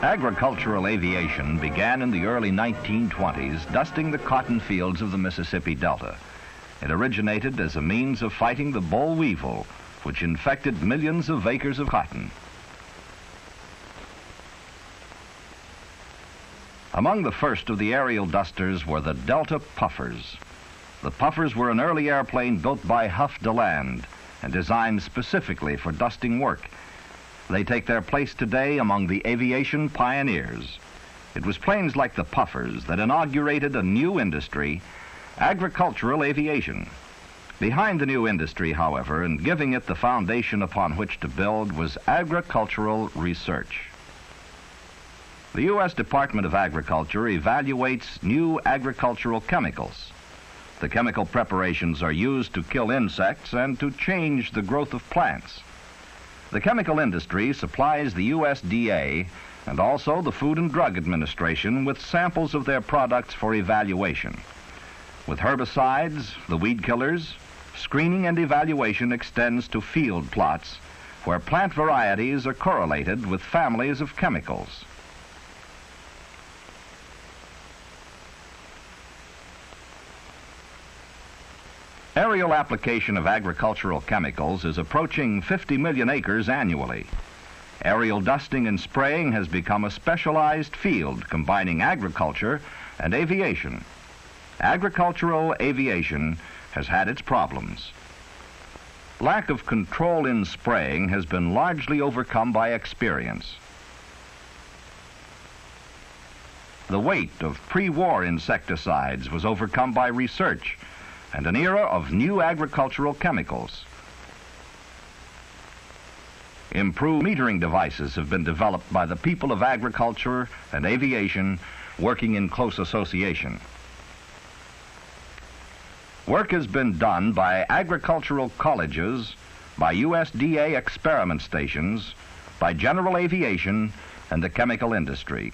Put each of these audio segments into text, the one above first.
Agricultural aviation began in the early 1920s, dusting the cotton fields of the Mississippi Delta. It originated as a means of fighting the boll weevil, which infected millions of acres of cotton. Among the first of the aerial dusters were the Delta Puffers. The Puffers were an early airplane built by Huff DeLand and designed specifically for dusting work. They take their place today among the aviation pioneers. It was planes like the Puffers that inaugurated a new industry, agricultural aviation. Behind the new industry, however, and giving it the foundation upon which to build, was agricultural research. The U.S. Department of Agriculture evaluates new agricultural chemicals. The chemical preparations are used to kill insects and to change the growth of plants. The chemical industry supplies the USDA and also the Food and Drug Administration with samples of their products for evaluation. With herbicides, the weed killers, screening and evaluation extends to field plots where plant varieties are correlated with families of chemicals. Aerial application of agricultural chemicals is approaching 50 million acres annually. Aerial dusting and spraying has become a specialized field combining agriculture and aviation. Agricultural aviation has had its problems. Lack of control in spraying has been largely overcome by experience. The weight of pre-war insecticides was overcome by research and an era of new agricultural chemicals. Improved metering devices have been developed by the people of agriculture and aviation working in close association. Work has been done by agricultural colleges, by USDA experiment stations, by general aviation, and the chemical industry.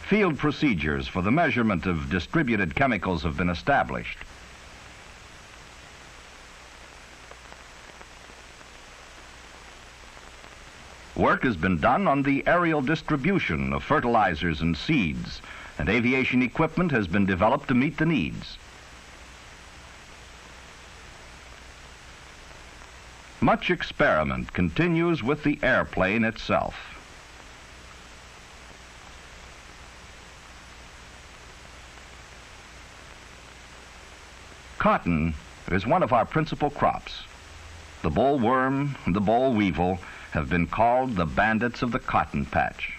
Field procedures for the measurement of distributed chemicals have been established. Work has been done on the aerial distribution of fertilizers and seeds, and aviation equipment has been developed to meet the needs. Much experiment continues with the airplane itself. Cotton is one of our principal crops. The bollworm and the boll weevil have been called the bandits of the cotton patch.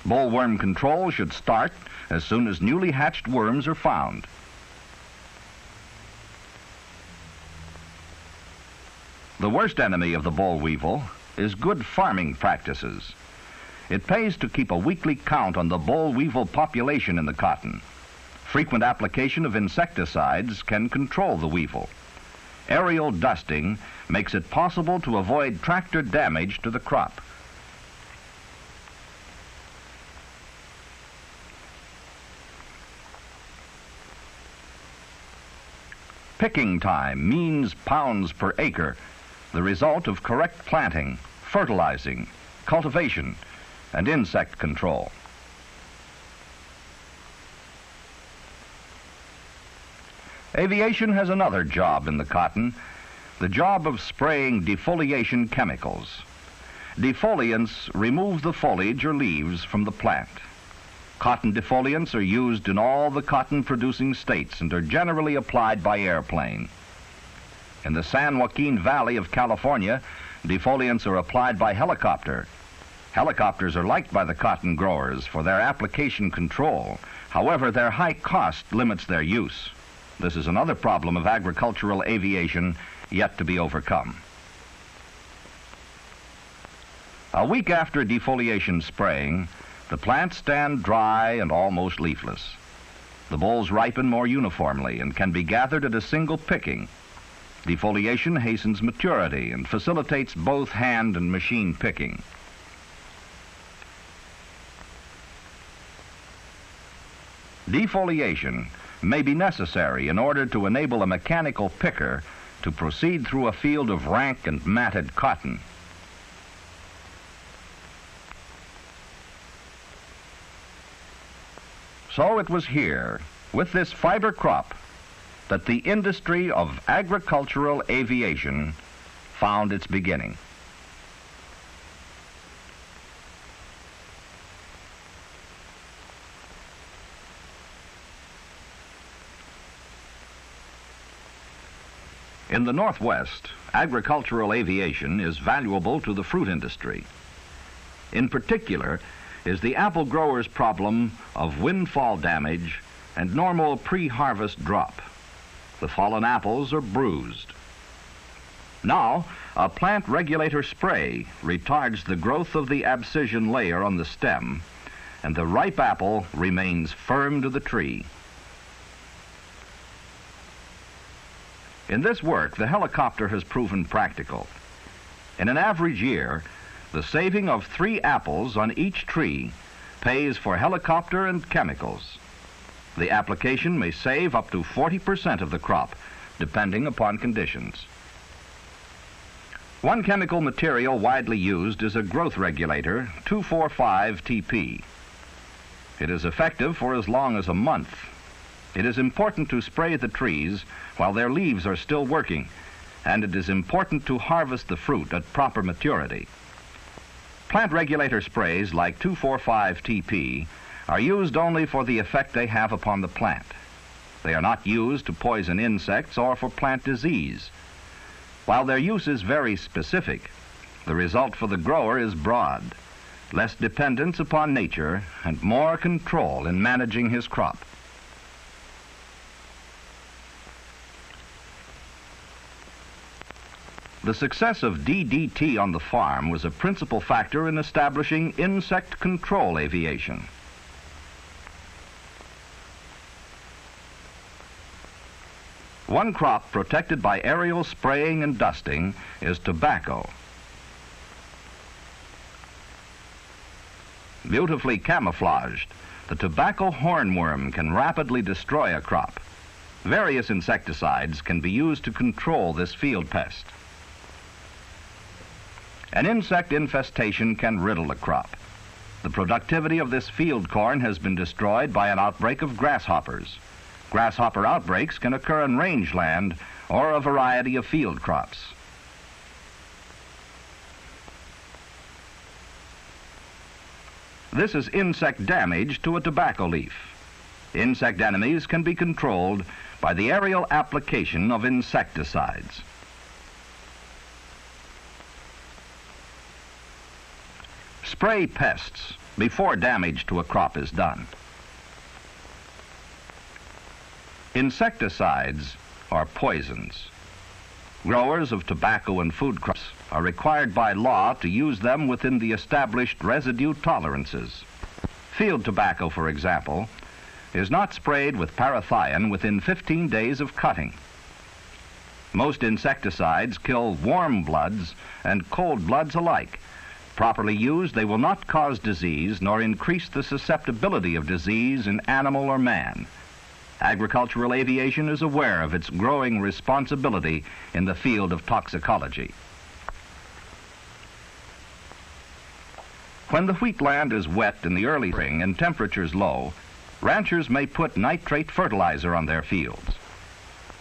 Bollworm control should start as soon as newly hatched worms are found. The worst enemy of the boll weevil is good farming practices. It pays to keep a weekly count on the boll weevil population in the cotton. Frequent application of insecticides can control the weevil. Aerial dusting makes it possible to avoid tractor damage to the crop. Picking time means pounds per acre, the result of correct planting, fertilizing, cultivation, and insect control. Aviation has another job in the cotton, the job of spraying defoliation chemicals. Defoliants remove the foliage or leaves from the plant. Cotton defoliants are used in all the cotton-producing states and are generally applied by airplane. In the San Joaquin Valley of California, defoliants are applied by helicopter. Helicopters are liked by the cotton growers for their application control. However, their high cost limits their use. This is another problem of agricultural aviation yet to be overcome. A week after defoliation spraying, the plants stand dry and almost leafless. The bolls ripen more uniformly and can be gathered at a single picking. Defoliation hastens maturity and facilitates both hand and machine picking. Defoliation may be necessary in order to enable a mechanical picker to proceed through a field of rank and matted cotton. So it was here, with this fiber crop, that the industry of agricultural aviation found its beginning. In the Northwest, agricultural aviation is valuable to the fruit industry. In particular is the apple grower's problem of windfall damage and normal pre-harvest drop. The fallen apples are bruised. Now, a plant regulator spray retards the growth of the abscission layer on the stem, and the ripe apple remains firm to the tree. In this work, the helicopter has proven practical. In an average year, the saving of 3 apples on each tree pays for helicopter and chemicals. The application may save up to 40% of the crop, depending upon conditions. One chemical material widely used is a growth regulator, 2,4,5-TP. It is effective for as long as a month. It is important to spray the trees while their leaves are still working, and it is important to harvest the fruit at proper maturity. Plant regulator sprays like 2,4,5-TP are used only for the effect they have upon the plant. They are not used to poison insects or for plant disease. While their use is very specific, the result for the grower is broad, less dependence upon nature and more control in managing his crop. The success of DDT on the farm was a principal factor in establishing insect control aviation. One crop protected by aerial spraying and dusting is tobacco. Beautifully camouflaged, the tobacco hornworm can rapidly destroy a crop. Various insecticides can be used to control this field pest. An insect infestation can riddle the crop. The productivity of this field corn has been destroyed by an outbreak of grasshoppers. Grasshopper outbreaks can occur in rangeland or a variety of field crops. This is insect damage to a tobacco leaf. Insect enemies can be controlled by the aerial application of insecticides. Spray pests before damage to a crop is done. Insecticides are poisons. Growers of tobacco and food crops are required by law to use them within the established residue tolerances. Field tobacco, for example, is not sprayed with parathion within 15 days of cutting. Most insecticides kill warm bloods and cold bloods alike. Properly used, they will not cause disease nor increase the susceptibility of disease in animal or man. Agricultural aviation is aware of its growing responsibility in the field of toxicology. When the wheatland is wet in the early spring and temperatures low, ranchers may put nitrate fertilizer on their fields.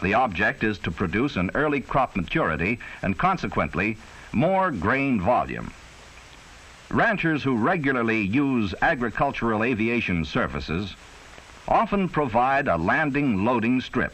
The object is to produce an early crop maturity and consequently more grain volume. Ranchers who regularly use agricultural aviation services often provide a landing loading strip.